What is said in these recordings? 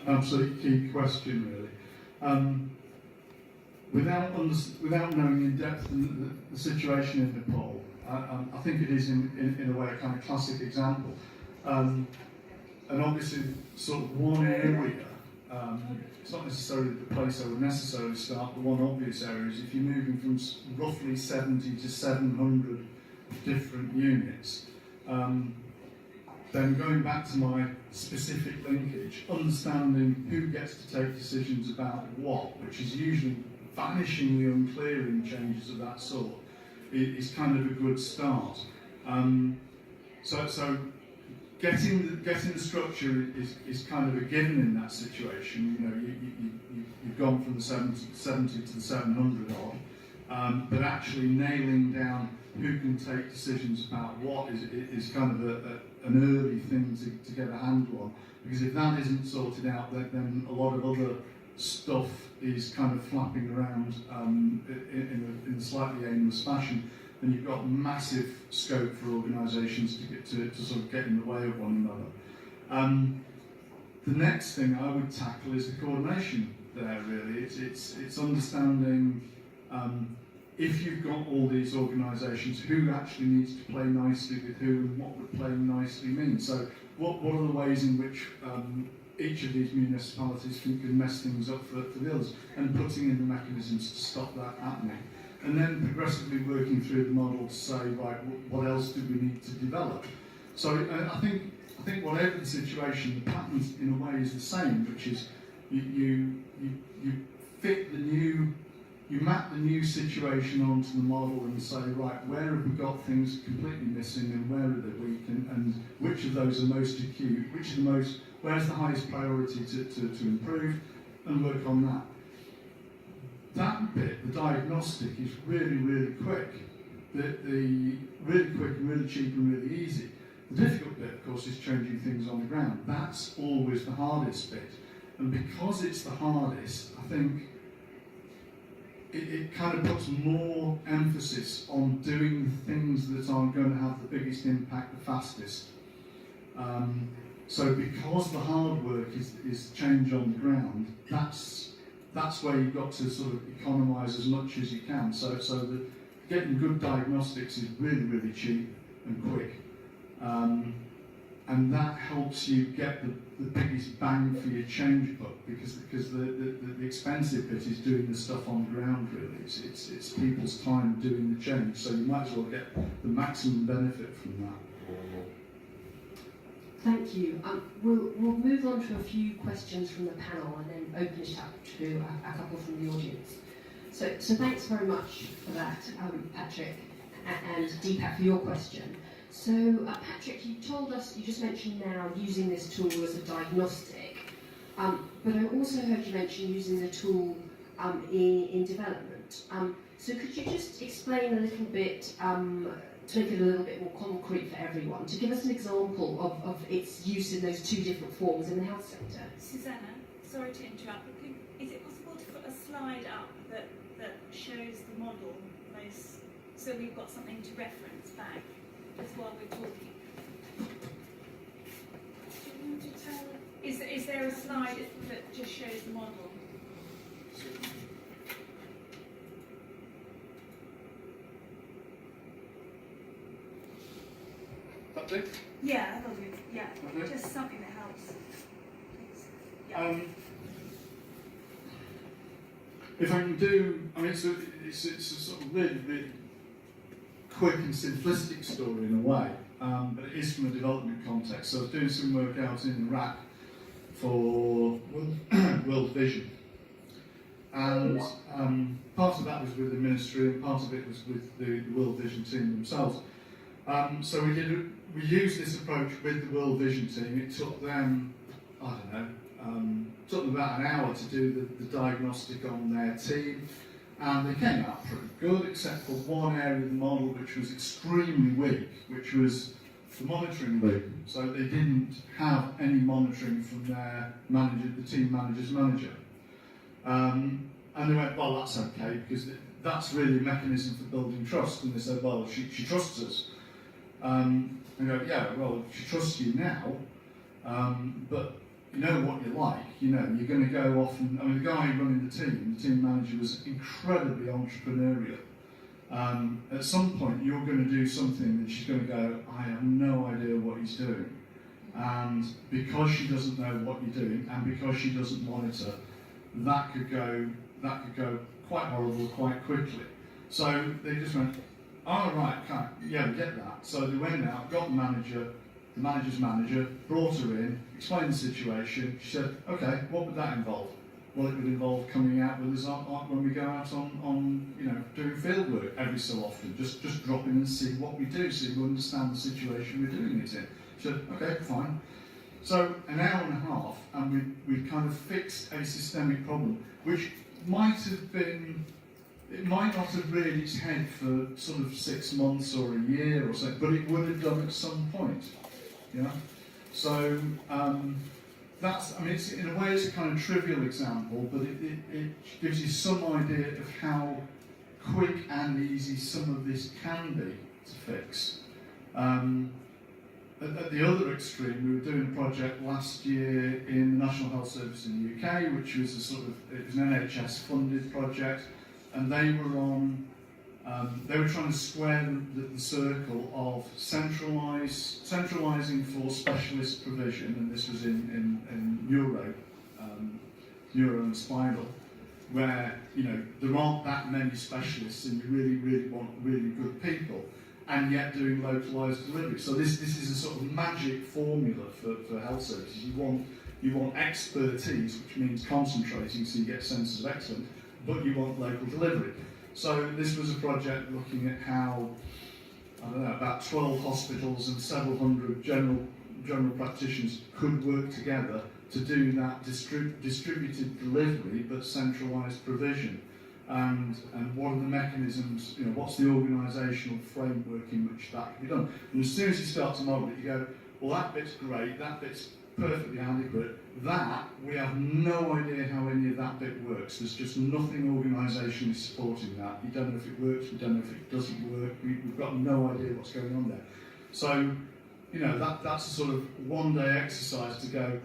an absolutely key question, really. Without knowing in depth the situation in Nepal, I think it is in a way a kind of classic example. And obviously, sort of one area, it's not necessarily the place I would necessarily start, but one obvious area is if you're moving from roughly 70 to 700 different units, then going back to my specific linkage, understanding who gets to take decisions about what, which is usually vanishingly unclear in changes of that sort, is kind of a good start. So getting the structure is kind of a given in that situation. You know, you've gone from the 70 to the 700 odd, but actually nailing down who can take decisions about what is kind of an early thing to get a handle on. Because if that isn't sorted out, then a lot of other stuff is kind of flapping around in a slightly aimless fashion, and you've got massive scope for organisations to sort of get in the way of one another. The next thing I would tackle is the coordination there, really. It's understanding if you've got all these organisations, who actually needs to play nicely with who, and what would playing nicely mean. So what are the ways in which each of these municipalities can mess things up for the others, and putting in the mechanisms to stop that happening. And then progressively working through the model to say, right, what else do we need to develop? So I think whatever the situation, the pattern in a way is the same, which is you fit the new, you map the new situation onto the model and say, right, where have we got things completely missing, and where are they weak, and which of those are most acute, where's the highest priority to improve, and work on that. That bit, the diagnostic, is really, really quick. The really quick and really cheap and really easy. The difficult bit, of course, is changing things on the ground. That's always the hardest bit. And because it's the hardest, I think it kind of puts more emphasis on doing the things that are going to have the biggest impact the fastest. So because the hard work is change on the ground, that's where you've got to sort of economise as much as you can. So that getting good diagnostics is really, really cheap and quick. And that helps you get the biggest bang for your change buck, because the expensive bit is doing the stuff on the ground, really. It's people's time doing the change, so you might as well get the maximum benefit from that. Thank you. We'll move on to a few questions from the panel and then open it up to a couple from the audience. So thanks very much for that, Patrick and Deepak, for your question. So Patrick, you just mentioned now using this tool as a diagnostic, but I also heard you mention using the tool in development. So could you just explain a little bit, to make it a little bit more concrete for everyone, to give us an example of its use in those two different forms in the health sector? Susanna, sorry to interrupt, but is it possible to put a slide up that shows the model, so we've got something to reference back as while we're talking? Do you want to tell? Is there a slide that just shows the model? Yeah, that'll do. Yeah, okay. Just something that helps. Yeah. If I can do, I mean, it's a sort of really, really quick and simplistic story in a way, but it is from a development context. So I was doing some work out in Iraq for World Vision, and part of that was with the ministry, and part of it was with the World Vision team themselves. So we used this approach with the World Vision team. It took them, I don't know, took them about an hour to do the diagnostic on their team, and they came out pretty good, except for one area of the model which was extremely weak, which was the monitoring loop. So they didn't have any monitoring from their manager, the team manager's manager. And they went, well, that's okay, because that's really a mechanism for building trust. And they said, well, she trusts us. And go, yeah, well, she trusts you now, but you know what you're like. You know, you're going to go off and, I mean, the guy running the team manager, was incredibly entrepreneurial. At some point, you're going to do something and she's going to go, I have no idea what he's doing. And because she doesn't know what you're doing, and because she doesn't monitor, that could go quite horrible quite quickly. So they just went, oh right, yeah, we get that. So they went out, got the manager's manager, brought her in, explained the situation. She said, okay, what would that involve? Well, it would involve coming out with us when we go out on doing field work every so often, just drop in and see what we do, so you understand the situation we're doing it in. She said, okay, fine. So an hour and a half, and we kind of fixed a systemic problem, which might not have reared its head for sort of 6 months or a year or so, but it would have done at some point. Yeah. So that's, I mean, it's, in a way, it's a kind of trivial example, but it gives you some idea of how quick and easy some of this can be to fix. At the other extreme, we were doing a project last year in the National Health Service in the UK, which was it was an NHS-funded project, and they were trying to square the circle of centralising for specialist provision, and this was in neuro and spinal, where there aren't that many specialists, and you really want really good people, and yet doing localised delivery. So this is a sort of magic formula for health services. You want expertise, which means concentrating, so you get a sense of excellence, but you want local delivery. So this was a project looking at how, I don't know, about 12 hospitals and several hundred general practitioners could work together to do that distributed delivery but centralised provision. And what are the mechanisms, what's the organisational framework in which that can be done. And as soon as you start to model it, you go, well, that bit's great, that bit's perfectly adequate. That, we have no idea how any of that bit works. There's just nothing organisationally supporting that. You don't know if it works, we don't know if it doesn't work, we've got no idea what's going on there. So, that's a sort of one-day exercise to go,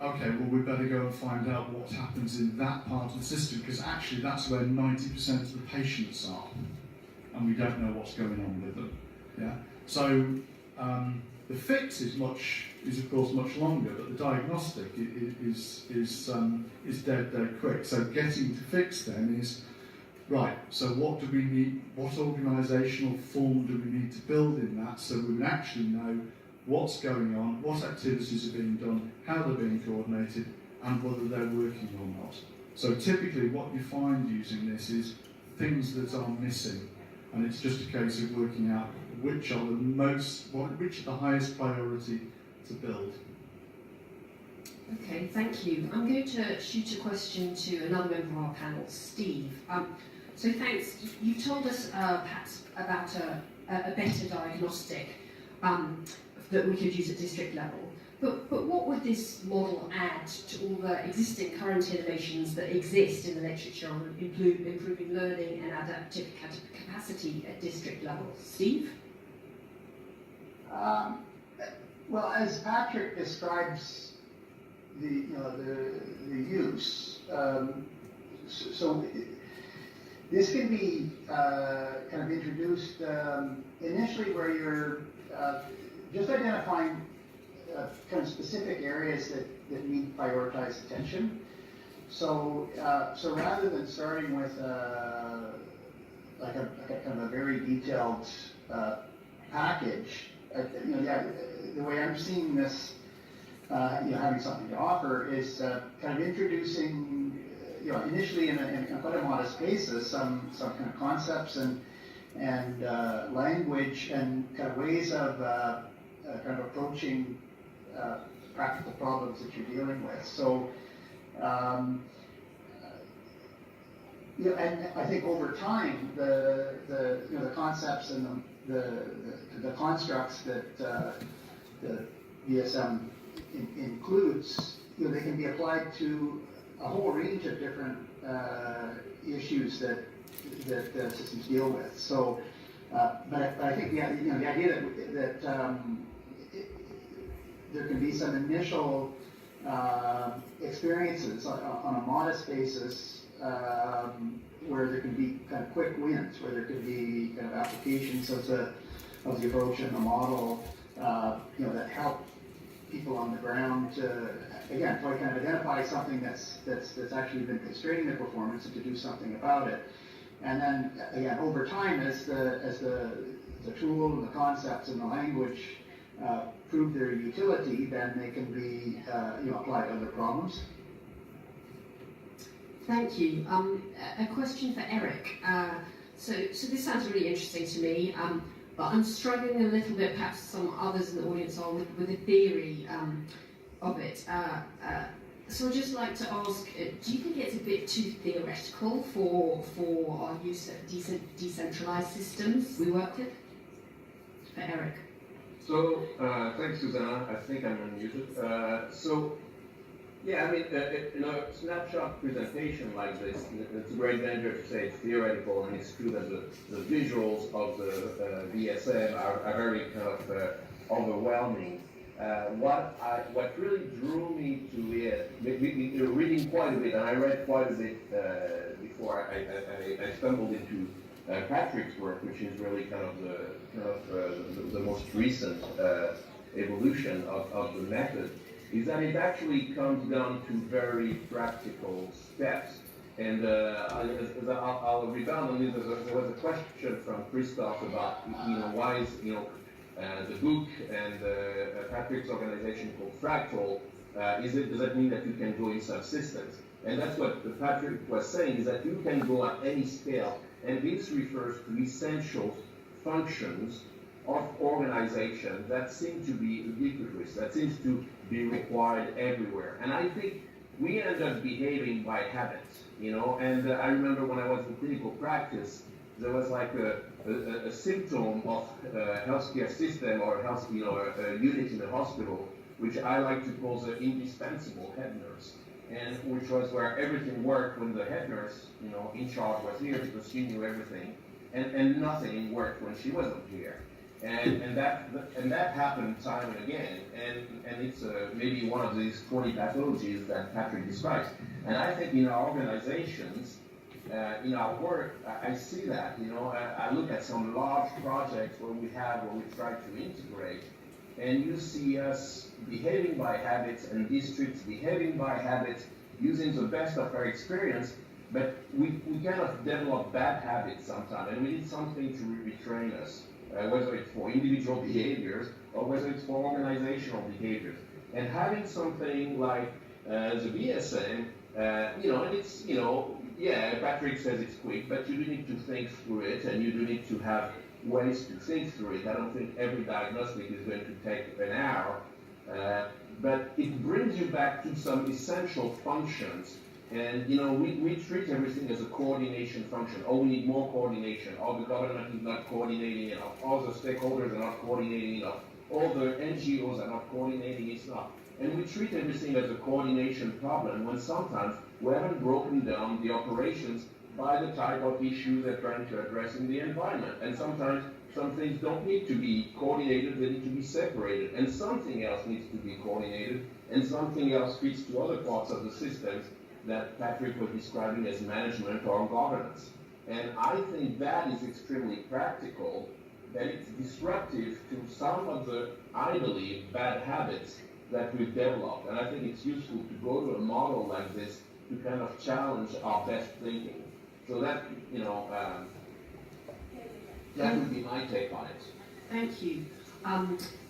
okay, well, we better go and find out what happens in that part of the system, because actually that's where 90% of the patients are, and we don't know what's going on with them. Yeah. So the fix is of course much longer, but the diagnostic is dead quick. So getting to fix then is right. So what do we need? What organisational form do we need to build in that, so we actually know what's going on, what activities are being done, how they're being coordinated, and whether they're working or not. So typically what you find using this is things that are missing, and it's just a case of working out which are the highest priority to build. Okay, thank you. I'm going to shoot a question to another member of our panel, Steve. So thanks. You told us, Pat, about a better diagnostic that we could use at district level. But what would this model add to all the existing current innovations that exist in the literature on improving learning and adaptive capacity at district level? Steve? Well, as Patrick describes the use, so this can be kind of introduced initially where you're just identifying kind of specific areas that need prioritized attention. So rather than starting with like a kind of a very detailed package, the way I'm seeing this, having something to offer is kind of introducing, initially in a quite a modest basis, some kind of concepts and language and kind of ways of kind of approaching practical problems that you're dealing with. So, and I think over time, the concepts and the constructs that the VSM includes, they can be applied to a whole range of different issues that systems deal with. So, but I think the idea that there can be some initial experiences on a modest basis, where there can be kind of quick wins, where there can be kind of applications of the approach and the model, that help people on the ground to, again, try to kind of identify something that's actually been constraining their performance and to do something about it. And then again, over time, as the tool and the concepts and the language prove their utility, then they can be applied to other problems. Thank you. A question for Eric. So this sounds really interesting to me, but I'm struggling a little bit, perhaps some others in the audience are, with the theory of it. So I'd just like to ask, do you think it's a bit too theoretical for our use of decentralized systems we work with? For Eric. So, thanks, Susanna. I think I'm unmuted. Yeah, I mean, in a snapshot presentation like this, it's a great danger to say it's theoretical, and it's true that the visuals of the VSM are very kind of overwhelming. What really drew me to it, reading quite a bit, and I read quite a bit before I stumbled into Patrick's work, which is really kind of the most recent evolution of the method, is that it actually comes down to very practical steps. And I'll rebound on this. There was a question from Christoph about, why is, the book and Patrick's organization called Fractal, does that mean that you can go in subsystems? And that's what Patrick was saying, is that you can go at any scale. And this refers to essential functions of organization that seem to be ubiquitous, that seems to be required everywhere. And I think we end up behaving by habit, and I remember when I was in clinical practice, there was like a symptom of a healthcare system or a unit in the hospital, which I like to call the indispensable head nurse, and which was where everything worked when the head nurse, in charge was here because she knew everything, and nothing worked when she wasn't here. And that happened time and again, and it's maybe one of these 40 pathologies that Patrick describes. And I think in our organizations, in our work, I see that. I look at some large projects where we try to integrate, and you see us behaving by habits and districts behaving by habits, using the best of our experience, but we kind of develop bad habits sometimes, and we need something to retrain us. Whether it's for individual behaviors or whether it's for organizational behaviors. And having something like the VSM, and it's, Patrick says it's quick, but you do need to think through it, and you do need to have ways to think through it. I don't think every diagnostic is going to take an hour, but it brings you back to some essential functions. And we treat everything as a coordination function. Oh, we need more coordination. Oh, the government is not coordinating enough. All the stakeholders are not coordinating enough. All the NGOs are not coordinating enough. And we treat everything as a coordination problem when sometimes we haven't broken down the operations by the type of issues they're trying to address in the environment. And sometimes some things don't need to be coordinated, they need to be separated. And something else needs to be coordinated, and something else fits to other parts of the systems that Patrick was describing as management or governance. And I think that is extremely practical, that it's disruptive to some of the, I believe, bad habits that we've developed. And I think it's useful to go to a model like this to kind of challenge our best thinking. So that, that would be my take on it. Thank you.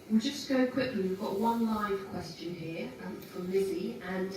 We'll just go quickly. We've got one live question here from Lizzie, and